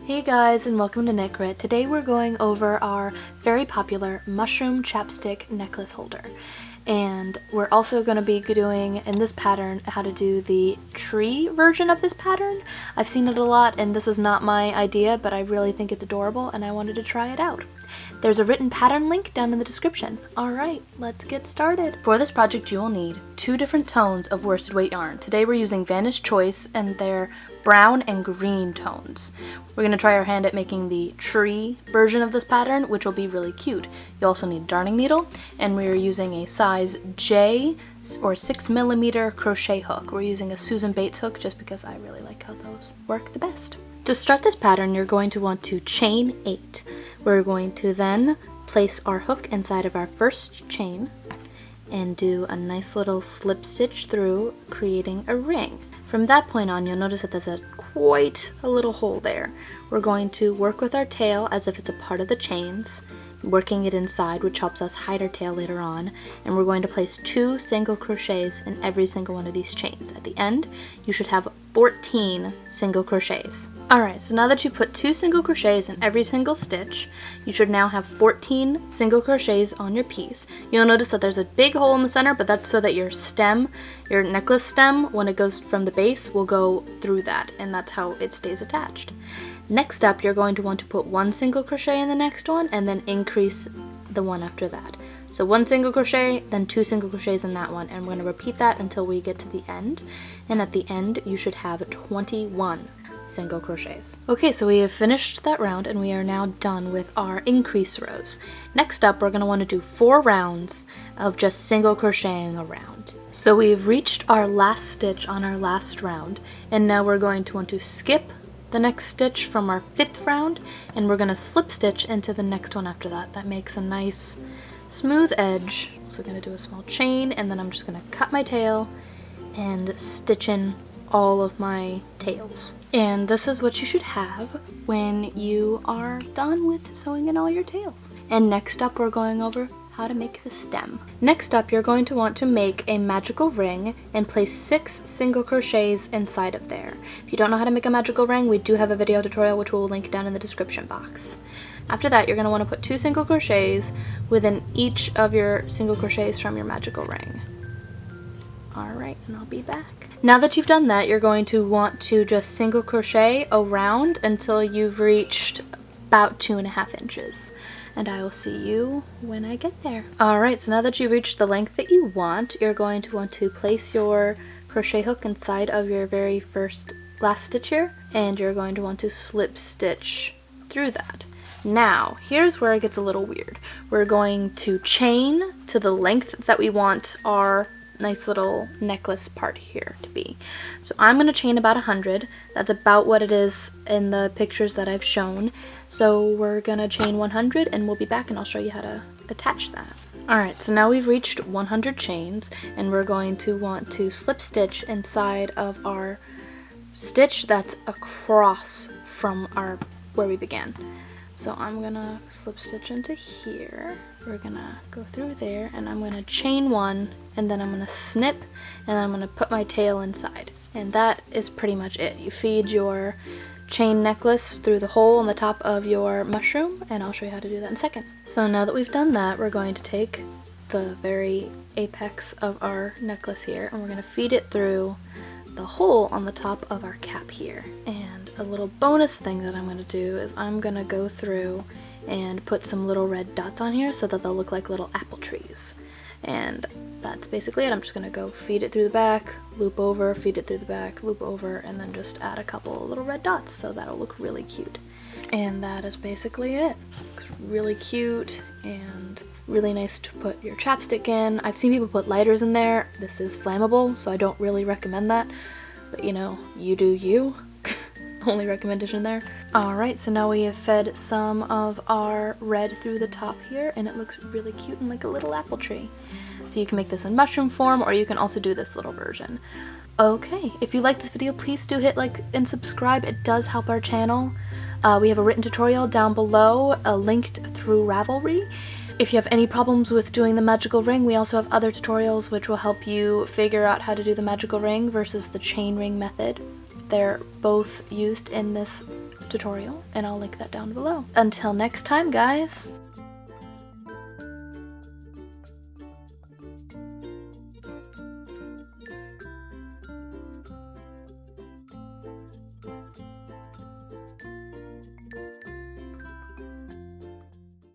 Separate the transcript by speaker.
Speaker 1: Hey guys, and welcome to Knit. Today we're going over our very popular mushroom chapstick necklace holder. And we're also going to be doing, in this pattern, how to do the tree version of this pattern. I've seen it a lot, and this is not my idea, but I really think it's adorable, and I wanted to try it out. There's a written pattern link down in the description. Alright, let's get started. For this project you will need 2 different tones of worsted weight yarn. Today we're using Vanna's Choice, and they're brown and green tones. We're going to try our hand at making the tree version of this pattern, which will be really cute. You also need a darning needle, and we're using a size J or 6mm crochet hook. We're using a Susan Bates hook just because I really like how those work the best. To start this pattern, you're going to want to chain 8. We're going to then place our hook inside of our first chain and do a nice little slip stitch through, creating a ring. From that point on, you'll notice that there's quite a little hole there. We're going to work with our tail as if it's a part of the chains, working it inside, which helps us hide our tail later on, and we're going to place 2 single crochets in every single one of these chains. At the end, you should have 14 single crochets. Alright, so now that you've put 2 single crochets in every single stitch, you should now have 14 single crochets on your piece. You'll notice that there's a big hole in the center, but that's so that your stem, your necklace stem, when it goes from the base, will go through that, and that's how it stays attached. Next up, you're going to want to put 1 single crochet in the next one, and then increase the one after that. So 1 single crochet, then 2 single crochets in that one, and we're going to repeat that until we get to the end. And at the end, you should have 21 single crochets. Okay, so we have finished that round, and we are now done with our increase rows. Next up, we're going to want to do 4 rounds of just single crocheting around. So we've reached our last stitch on our last round, and now we're going to want to skip the next stitch from our 5th round, and we're going to slip stitch into the next one after that. That makes a nice smooth edge. Also going to do a small chain, and then I'm just going to cut my tail and stitch in all of my tails. And this is what you should have when you are done with sewing in all your tails. And next up, we're going over how to make the stem. Next up, you're going to want to make a magical ring and place 6 single crochets inside of there. If you don't know how to make a magical ring, we do have a video tutorial which we'll link down in the description box. After that, you're going to want to put 2 single crochets within each of your single crochets from your magical ring. Alright, and I'll be back. Now that you've done that, you're going to want to just single crochet around until you've reached about 2.5 inches. And I will see you when I get there. Alright, so now that you've reached the length that you want, you're going to want to place your crochet hook inside of your very last stitch here, and you're going to want to slip stitch through that. Now, here's where it gets a little weird. We're going to chain to the length that we want our nice little necklace part here to be. So I'm going to chain about 100. That's about what it is in the pictures that I've shown. So we're going to chain 100, and we'll be back and I'll show you how to attach that. Alright, so now we've reached 100 chains, and we're going to want to slip stitch inside of our stitch that's across from where we began. So I'm gonna slip stitch into here, we're gonna go through there, and I'm gonna chain 1, and then I'm gonna snip, and I'm gonna put my tail inside. And that is pretty much it. You feed your chain necklace through the hole on the top of your mushroom, and I'll show you how to do that in a second. So now that we've done that, we're going to take the very apex of our necklace here, and we're gonna feed it through the hole on the top of our cap here. And a little bonus thing that I'm going to do is I'm going to go through and put some little red dots on here so that they'll look like little apple trees. And that's basically it. I'm just going to go feed it through the back, loop over, feed it through the back, loop over, and then just add a couple little red dots, so that'll look really cute. And that is basically it. Looks really cute and really nice to put your chapstick in. I've seen people put lighters in there. This is flammable, so I don't really recommend that. But you know, you do you. Only recommendation there. Alright, so now we have fed some of our red through the top here, and it looks really cute and like a little apple tree. So you can make this in mushroom form, or you can also do this little version. Okay, if you like this video, please do hit like and subscribe. It does help our channel. We have a written tutorial down below, linked through Ravelry. If you have any problems with doing the magical ring, we also have other tutorials which will help you figure out how to do the magical ring versus the chain ring method. They're both used in this tutorial, and I'll link that down below. Until next time, guys!